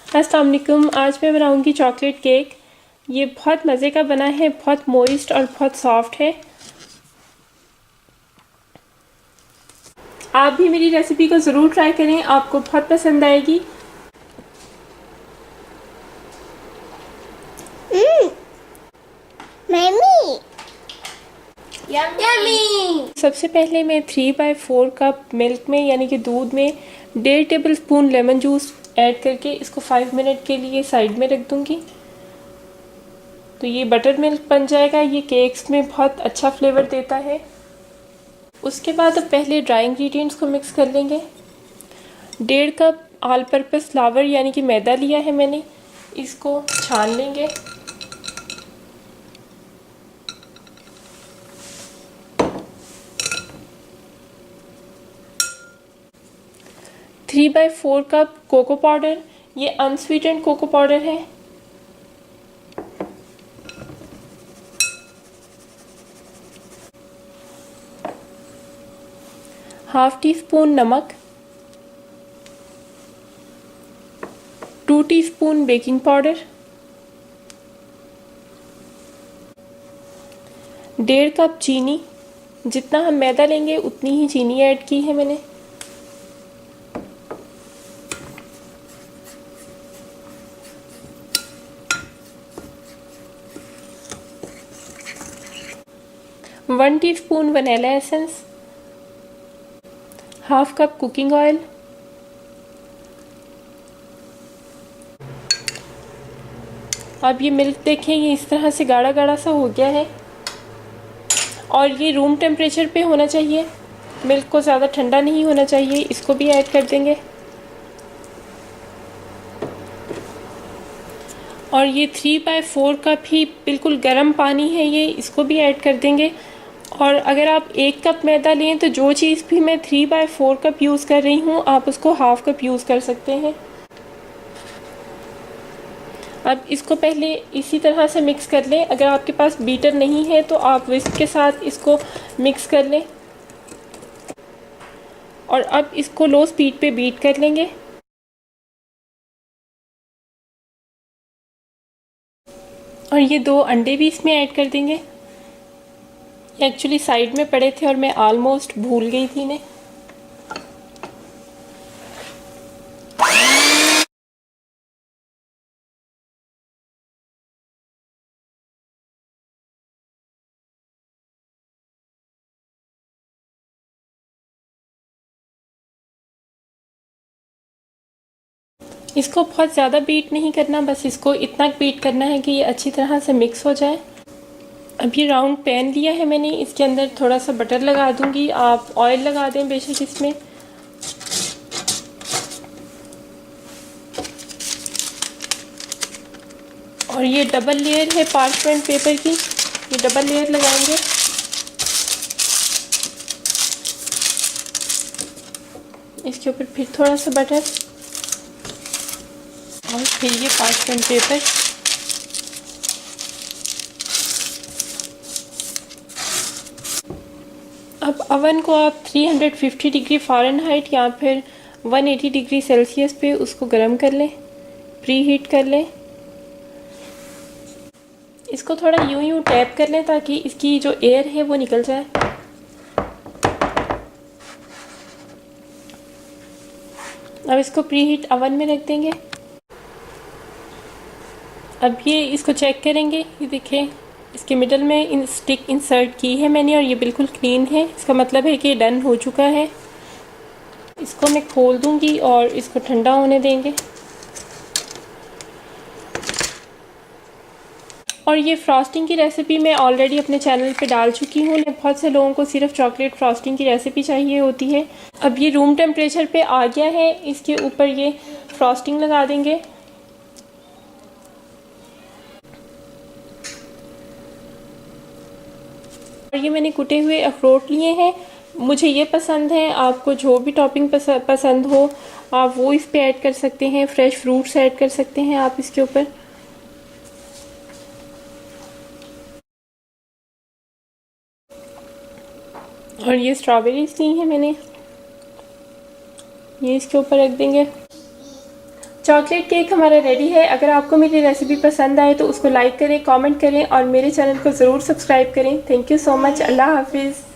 अस्सलाम वालेकुम। आज मैं बनाऊंगी चॉकलेट केक। ये बहुत मज़े का बना है, बहुत मॉइस्ट और बहुत सॉफ्ट है। आप भी मेरी रेसिपी को ज़रूर ट्राई करें, आपको बहुत पसंद आएगी। Mummy yummy. सबसे पहले मैं 3/4 कप मिल्क में यानी कि दूध में 1.5 table spoon lemon juice add करके इसको 5 मिनट के लिए साइड में रख दूंगी। तो ये बटर मिल्क बन जाएगा। ये केक्स में बहुत अच्छा फ्लेवर देता है। उसके बाद अब पहले ड्राई इंग्रेडिएंट्स को मिक्स कर लेंगे। 1.5 कप ऑल पर्पस फ्लावर यानी कि मैदा लिया है मैंने, इसको छान लेंगे। Three by 4 cup cocoa powder, ये अनस्वीटेंड कोको पाउडर है। हाफ टी स्पून नमक, 2 टीस्पून बेकिंग पाउडर, 1.5 कप चीनी। जितना हम मैदा लेंगे उतनी ही चीनी ऐड की है मैंने। One teaspoon vanilla essence, half cup cooking oil, अब ये मिल्क देखें, ये इस तरह से गाढ़ा गाढ़ा सा हो गया है और ये रूम टेम्परेचर पे होना चाहिए। मिल्क को ज़्यादा ठंडा नहीं होना चाहिए। इसको भी ऐड कर देंगे और ये 3/4 कप ही बिल्कुल गर्म पानी है, ये इसको भी ऐड कर देंगे। और अगर आप 1 कप मैदा लें तो जो चीज़ भी मैं 3/4 कप यूज़ कर रही हूँ आप उसको हाफ कप यूज़ कर सकते हैं। अब इसको पहले इसी तरह से मिक्स कर लें। अगर आपके पास बीटर नहीं है तो आप विस्क के साथ इसको मिक्स कर लें और अब इसको लो स्पीड पे बीट कर लेंगे। और ये 2 अंडे भी इसमें ऐड कर देंगे। एक्चुअली साइड में पड़े थे और मैं ऑलमोस्ट भूल गई थी इन्हें। इसको बहुत ज़्यादा बीट नहीं करना, बस इसको इतना बीट करना है कि ये अच्छी तरह से मिक्स हो जाए। अब ये राउंड पैन लिया है मैंने, इसके अंदर थोड़ा सा बटर लगा दूंगी। आप ऑयल लगा दें बेशक इसमें। और ये डबल लेयर है पार्चमेंट पेपर की, ये डबल लेयर लगाएंगे। इसके ऊपर फिर थोड़ा सा बटर और फिर ये पार्चमेंट पेपर। अब अवन को आप 350 डिग्री फ़ारेनहाइट या फिर 180 डिग्री सेल्सियस पे उसको गर्म कर लें, प्री हीट कर लें। इसको थोड़ा यूं यूं टैप कर लें ताकि इसकी जो एयर है वो निकल जाए। अब इसको प्री हीट अवन में रख देंगे। अब ये इसको चेक करेंगे, ये देखें इसके मिडल में स्टिक इंसर्ट की है मैंने और ये बिल्कुल क्लीन है। इसका मतलब है कि डन हो चुका है। इसको मैं खोल दूंगी और इसको ठंडा होने देंगे। और ये फ्रॉस्टिंग की रेसिपी मैं ऑलरेडी अपने चैनल पे डाल चुकी हूँ। बहुत से लोगों को सिर्फ चॉकलेट फ्रॉस्टिंग की रेसिपी चाहिए होती है। अब ये रूम टेम्परेचर पे आ गया है, इसके ऊपर ये फ्रॉस्टिंग लगा देंगे। और ये मैंने कुटे हुए अखरोट लिए हैं, मुझे ये पसंद है। आपको जो भी टॉपिंग पसंद हो आप वो इस पे ऐड कर सकते हैं। फ्रेश फ्रूट्स ऐड कर सकते हैं आप इसके ऊपर। और ये स्ट्रॉबेरीज ली हैं मैंने, ये इसके ऊपर रख देंगे। चॉकलेट केक हमारा रेडी है। अगर आपको मेरी रेसिपी पसंद आए तो उसको लाइक करें, कमेंट करें और मेरे चैनल को ज़रूर सब्सक्राइब करें। Thank you so much. अल्लाह हाफिज़।